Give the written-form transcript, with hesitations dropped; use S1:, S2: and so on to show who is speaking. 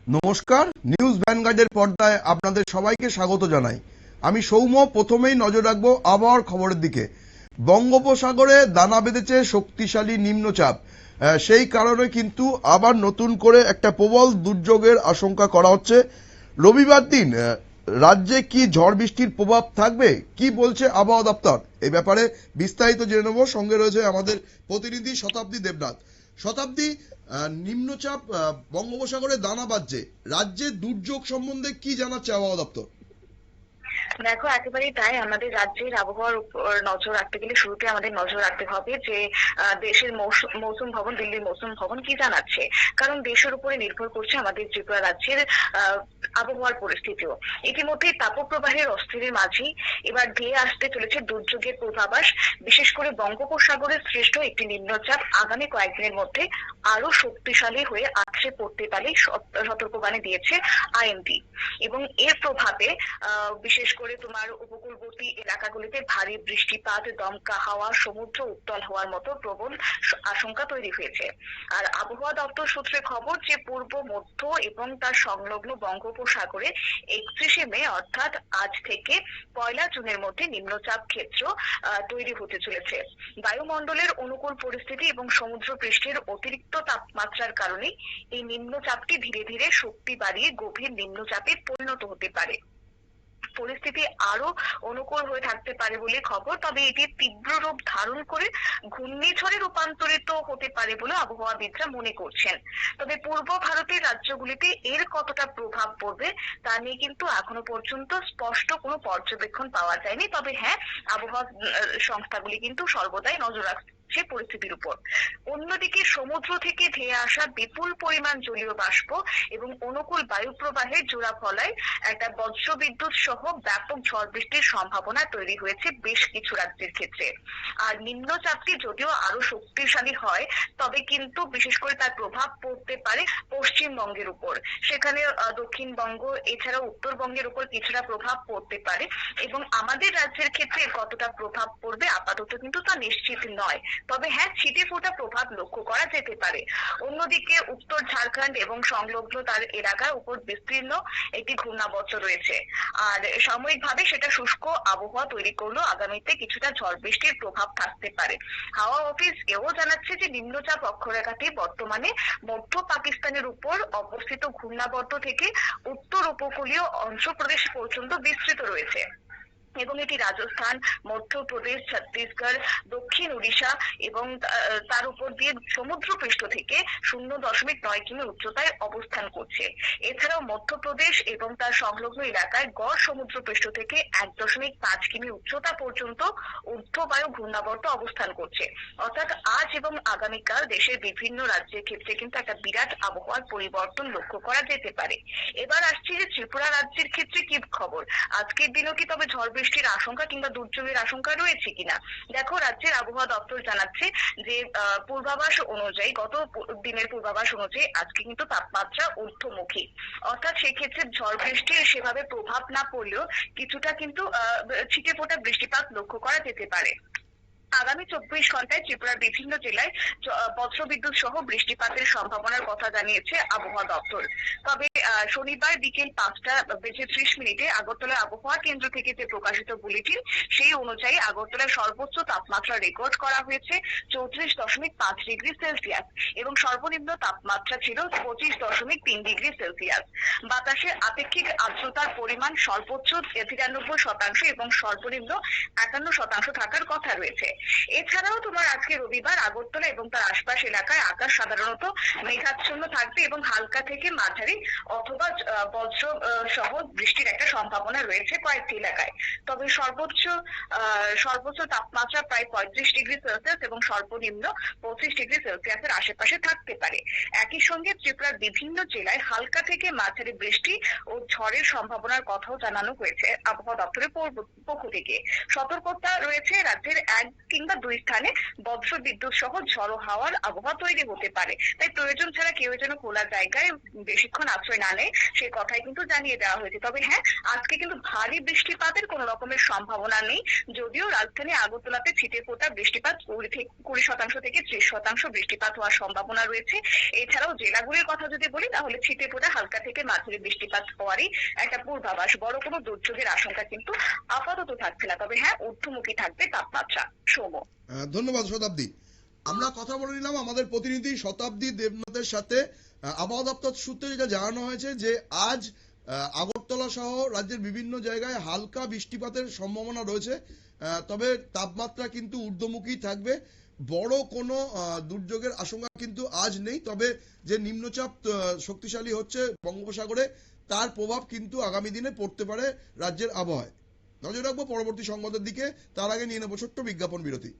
S1: নমস্কার, নিউজ ভ্যানগার্ডের পর্দায় আপনাদের সবাইকে স্বাগত জানাই। আমি সৌম্য। প্রথমেই নজর রাখবো আবহাওয়ার খবরের দিকে। বঙ্গোপসাগরে দানা বেঁধেছে শক্তিশালী নিম্নচাপ। সেই কারণে কিন্তু আবার নতুন করে একটা প্রবল দুর্যোগের আশঙ্কা করা হচ্ছে। রবিবার দিন রাজ্যে কি ঝড় বৃষ্টির প্রভাব থাকবে, কি বলছে আবহাওয়া দপ্তর, এই ব্যাপারে বিস্তারিত জেনে নেব। সঙ্গে রয়েছে আমাদের প্রতিনিধি শতাব্দী দেবনাথ। শতাব্দী, নিম্নচাপ বঙ্গোপসাগরে দানা বাঁধছে, রাজ্যের দুর্যোগ সম্বন্ধে কি জানাচ্ছে আবহাওয়া দপ্তর?
S2: দেখো, একেবারেই তাই। আমাদের রাজ্যের আবহাওয়ার উপর নজর রাখতে গেলে শুরুতে আমাদের নজর রাখতে হবে যে দেশের মৌসুম ভবন, দিল্লির মৌসুম ভবন কি জানাচ্ছে। কারণ দেশের উপরে নির্ভর করছে আমাদের ত্রিপুরা রাজ্যের আবহাওয়ার পরিস্থিতিও। ইতিমধ্যে তাপপ্রবাহের অস্থিরের মাঝেই এবার ধেয়ে আসতে চলেছে দুর্যোগের পূর্বাভাস। বিশেষ করে বঙ্গোপসাগরের সৃষ্ট একটি নিম্নচাপ আগামী কয়েকদিনের মধ্যে আরো শক্তিশালী হয়ে আছড়ে পড়তে পারে সতর্কবাণী দিয়েছে আইএমডি। এবং এর প্রভাবে বিশেষ করে তোমার উপকূলবর্তী এলাকাগুলিতে ভারী বৃষ্টিপাত, দমকা হাওয়া, সমুদ্র উত্তাল হওয়ার মতো প্রবল আশঙ্কা তৈরি হয়েছে। আর আবহাওয়া দপ্তর সূত্রে খবর যে পূর্ব মধ্য এবং তার সংলগ্ন বঙ্গোপসাগরে 31শে মে অর্থাৎ আজ থেকে 1 জুনের মধ্যে নিম্নচাপ ক্ষেত্র তৈরি হতে চলেছে। বায়ুমণ্ডলের অনুকূল পরিস্থিতি এবং সমুদ্র পৃষ্ঠের অতিরিক্ত তাপমাত্রার কারণে এই নিম্নচাপটি ধীরে ধীরে শক্তি বাড়িয়ে গভীর নিম্নচাপে পরিণত হতে পারে। পরিস্থিতি আরো অনুকূল হয়ে থাকতে পারে বলে খবর। তবে এটি তীব্র রূপ ধারণ করে ঘূর্ণিঝড়ে রূপান্তরিত হতে পারে বলে আবহাওয়াবিদরা মনে করছেন। তবে পূর্ব ভারতের রাজ্যগুলিতে এর কতটা প্রভাব পড়বে তা নিয়ে কিন্তু এখনো পর্যন্ত স্পষ্ট কোনো পর্যবেক্ষণ পাওয়া যায়নি। তবে হ্যাঁ, আবহাওয়া সংস্থাগুলি কিন্তু সর্বদাই নজর রাখছে পরিস্থিতির উপর। অন্যদিকে সমুদ্র থেকে ধেয়ে আসা বিপুল পরিমাণ জলীয় বাষ্প এবং অনুকূল বায়ু প্রবাহের জোড়া ফলায় একটা বজ্রবিদ্যুৎ সহ ব্যাপক ঝড় বৃষ্টির সম্ভাবনা তৈরি হয়েছে বেশ কিছু রাজ্যের ক্ষেত্রে। আর নিম্নচাপটি যদিও আরো শক্তিশালী হয়, তবে কিন্তু বিশেষ করে তার প্রভাব পড়তে পারে পশ্চিমবঙ্গের উপর। সেখানে দক্ষিণবঙ্গ এছাড়াও উত্তরবঙ্গের উপর কিছুটা প্রভাব পড়তে পারে। এবং আমাদের রাজ্যের ক্ষেত্রে কতটা প্রভাব পড়বে আপাতত কিন্তু তা নিশ্চিত নয়। তবে হ্যাঁ, ছিটে ফোটা প্রভাব লক্ষ্য করা যেতে পারে। অন্যদিকে উত্তর ঝাড়খণ্ড এবং সংলগ্ন তার এলাকার উপর বিস্তীর্ণ একটি ঘূর্ণাবর্ত রয়েছে। আর সাময়িকভাবে সেটা শুষ্ক আবহাওয়া তৈরি করলেও আগামীতে কিছুটা ঝড় বৃষ্টির প্রভাব থাকতে পারে। হাওয়া অফিস এও জানাচ্ছে যে নিম্নচাপ অক্ষরেখাটি বর্তমানে মধ্য পাকিস্তানের উপর অবস্থিত ঘূর্ণাবর্ত থেকে উত্তর উপকূলীয় অন্ধ্রপ্রদেশ পর্যন্ত বিস্তৃত রয়েছে এবং এটি রাজস্থান, মধ্যপ্রদেশ, ছত্তিশগড়, দক্ষিণ উড়িষ্যা এবং তার উপর দিয়ে সমুদ্রপৃষ্ঠ থেকে 0.9 কিমি উচ্চতায় অবস্থান করছে। এছাড়াও মধ্যপ্রদেশ এবং তার সংলগ্ন এলাকায় গড় সমুদ্রপৃষ্ঠ থেকে 1.5 কিমি উচ্চতা পর্যন্ত ঊর্ধ্ববায়ু ঘূর্ণাবর্ত অবস্থান করছে। অর্থাৎ আজ এবং আগামীকাল দেশের বিভিন্ন রাজ্যের ক্ষেত্রে কিন্তু একটা বিরাট আবহাওয়ার পরিবর্তন লক্ষ্য করা যেতে পারে। এবার আসছে যে ত্রিপুরা রাজ্যের ক্ষেত্রে কি খবর। আজকের দিনও কি তবে ঝড় বৃষ্টির আশঙ্কা কিংবা দুর্যোগের আশঙ্কা রয়েছে কিনা? দেখো, রাজ্যের আবহাওয়া দপ্তর জানাচ্ছে যে পূর্বাভাস অনুযায়ী, গত দিনের পূর্বাভাস অনুযায়ী আজকে কিন্তু তাপমাত্রা ঊর্ধ্বমুখী। অর্থাৎ সেক্ষেত্রে ঝড় বৃষ্টির সেভাবে প্রভাব না পড়লেও কিছুটা কিন্তু ছিটে ফোটা বৃষ্টিপাত লক্ষ্য করা যেতে পারে। আগামী 24 ঘন্টায় ত্রিপুরার বিভিন্ন জেলায় বজ্রবিদ্যুৎ সহ বৃষ্টিপাতের সম্ভাবনার কথা জানিয়েছে আবহাওয়া দপ্তর। তবে শনিবার বিকেল 5:30 আগরতলা আবহাওয়া কেন্দ্র থেকে যে প্রকাশিত বুলেটিন, সেই অনুযায়ী আগরতলার সর্বোচ্চ তাপমাত্রা রেকর্ড করা হয়েছে 34.5 ডিগ্রি সেলসিয়াস এবং সর্বনিম্ন তাপমাত্রা ছিল 25.3 ডিগ্রি সেলসিয়াস। বাতাসে আপেক্ষিক আর্দ্রতার পরিমাণ সর্বোচ্চ 93% এবং সর্বনিম্ন 51% থাকার কথা রয়েছে। এছাড়াও তোমার আজকে রবিবার আগরতলা এবং তার আশপাশ এলাকায় আকাশ সাধারণত মেঘাচ্ছন্ন থাকবে এবং হালকা থেকে মাঝারি অথবা বজ্র সহ বৃষ্টির একটা সম্ভাবনা রয়েছে কয়েকটি এলাকায়। তবে সর্বোচ্চ তাপমাত্রা প্রায় 35 ডিগ্রি সেলসিয়াস এবং সর্বনিম্ন 25 ডিগ্রি সেলসিয়াসের আশেপাশে থাকতে পারে। একই সঙ্গে ত্রিপুরার বিভিন্ন জেলায় হালকা থেকে মাঝারি বৃষ্টি ও ঝড়ের সম্ভাবনার কথাও জানানো হয়েছে আবহাওয়া দপ্তরের পক্ষ থেকে। সতর্কতা রয়েছে রাজ্যের 1 কিংবা 2 স্থানে বজ্র বিদ্যুৎ সহ ঝড়ো হাওয়ার আবহাওয়া তৈরি হতে পারে। তাই প্রয়োজন ছাড়া কেউ যেন খোলা জায়গায় বেশিক্ষণ আশ্রয় না জানে সেই কথাই কিন্তু জানিয়ে দেওয়া হয়েছে। তবে হ্যাঁ, আজকে কিন্তু ভারী বৃষ্টিপাতের কোনো রকমের সম্ভাবনা নেই। যদিও রাজধানী আগরতলাতে ছিটেফোঁটা বৃষ্টিপাত 20% থেকে 30% বৃষ্টিপাত হওয়ার সম্ভাবনা রয়েছে। এছাড়াও জেলাগুলির কথা যদি বলি তাহলে ছিটেফোঁটা হালকা থেকে মাঝারি বৃষ্টিপাত হওয়ারই একটা পূর্বাভাস। বড় কোনো দুর্যোগের আশঙ্কা কিন্তু আপাতত থাকছে না। তবে হ্যাঁ, ঊর্ধ্বমুখী থাকবে তাপমাত্রা। সৌম্য।
S1: ধন্যবাদ শতাব্দী। আমরা কথা বলে নিলাম আমাদের প্রতিনিধি শতাব্দী দেবনাথের সাথে। আবহাওয়া দপ্তর সূত্রে যেটা জানানো হয়েছে যে আজ আগরতলা সহ রাজ্যের বিভিন্ন জায়গায় হালকা বৃষ্টিপাতের সম্ভাবনা রয়েছে, তবে তাপমাত্রা কিন্তু ঊর্ধ্বমুখী থাকবে। বড় কোনো দুর্যোগের আশঙ্কা কিন্তু আজ নেই, তবে যে নিম্নচাপ শক্তিশালী হচ্ছে বঙ্গোপসাগরে তার প্রভাব কিন্তু আগামী দিনে পড়তে পারে রাজ্যের আবহাওয়ায়। নজর রাখবো পরবর্তী সংবাদের দিকে, তার আগে নিয়ে নেবো ছোট্ট বিজ্ঞাপন বিরতি।